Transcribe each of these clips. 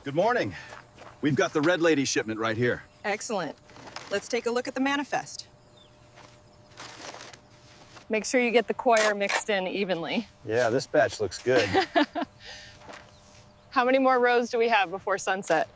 Good morning. We've got the Red Lady shipment right here. Excellent. Let's take a look at the manifest. Make sure you get the coir mixed in evenly. Yeah, this batch looks good. How many more rows do we have before sunset?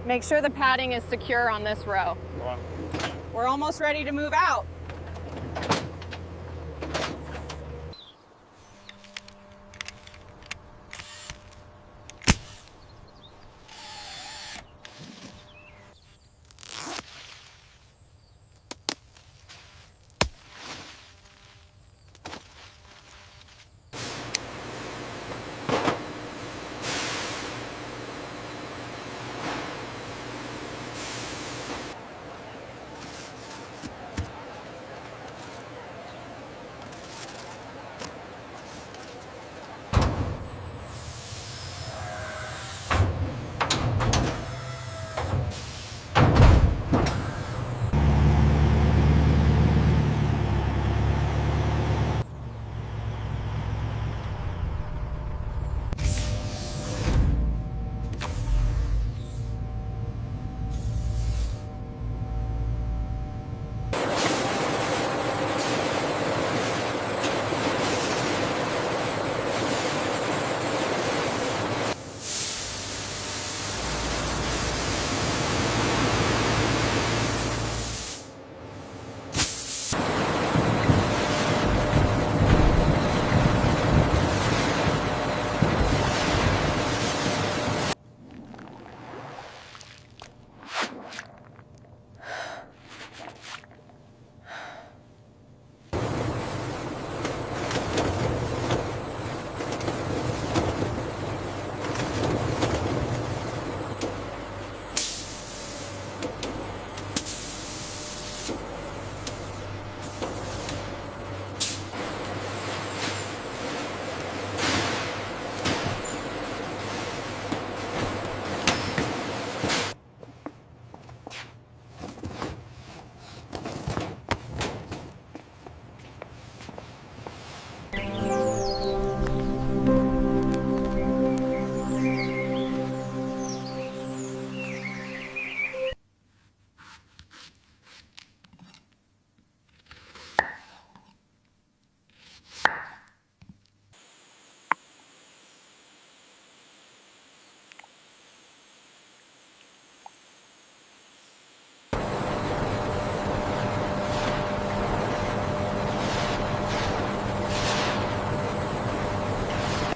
Make sure the padding is secure on this row. Wow. We're almost ready to move out.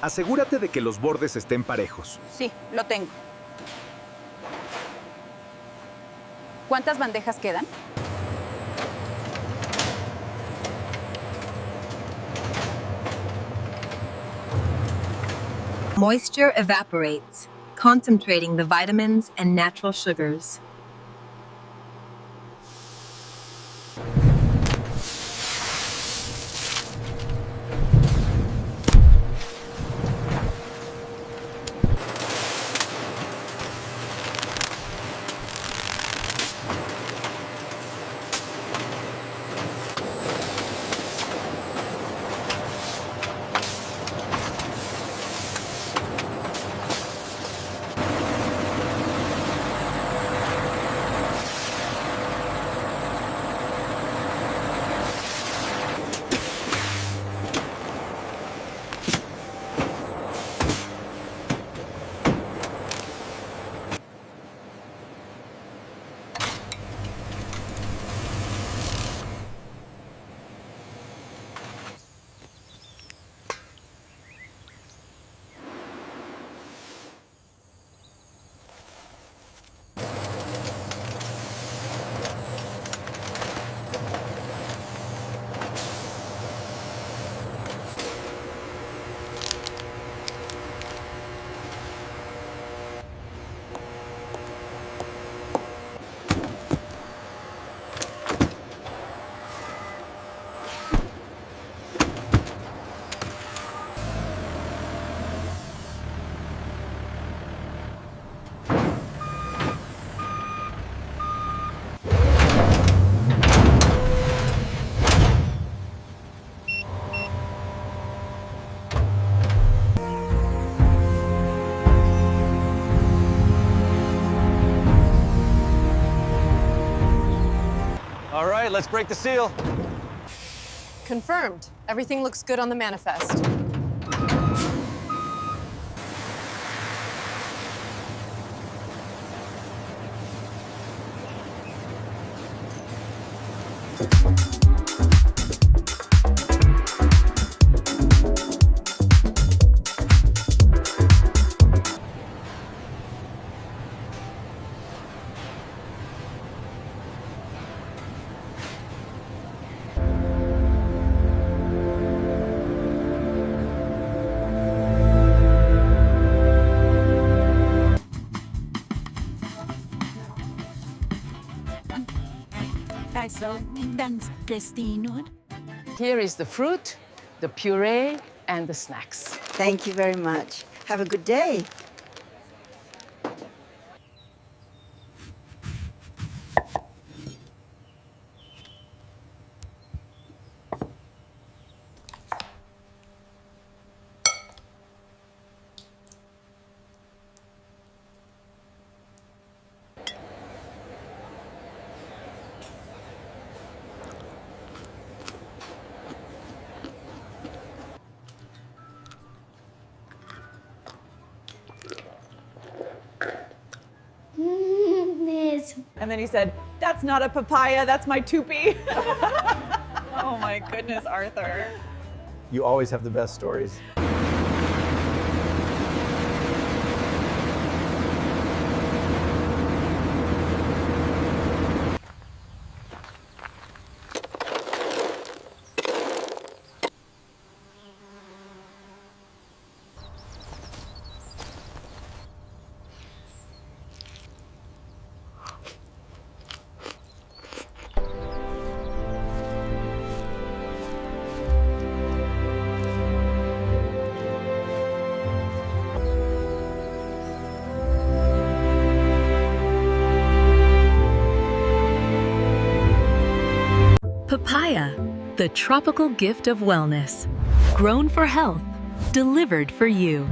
Asegúrate de que los bordes estén parejos. Sí, lo tengo. ¿Cuántas bandejas quedan? Moisture evaporates, concentrating the vitamins and natural sugars. All right, let's break the seal. Confirmed. Everything looks good on the manifest. Here is the fruit, the puree, and the snacks. Thank you very much. Have a good day. And then he said, "That's not a papaya, that's my toupee." Oh my goodness, Arthur. You always have the best stories. Papaya, the tropical gift of wellness. Grown for health, delivered for you.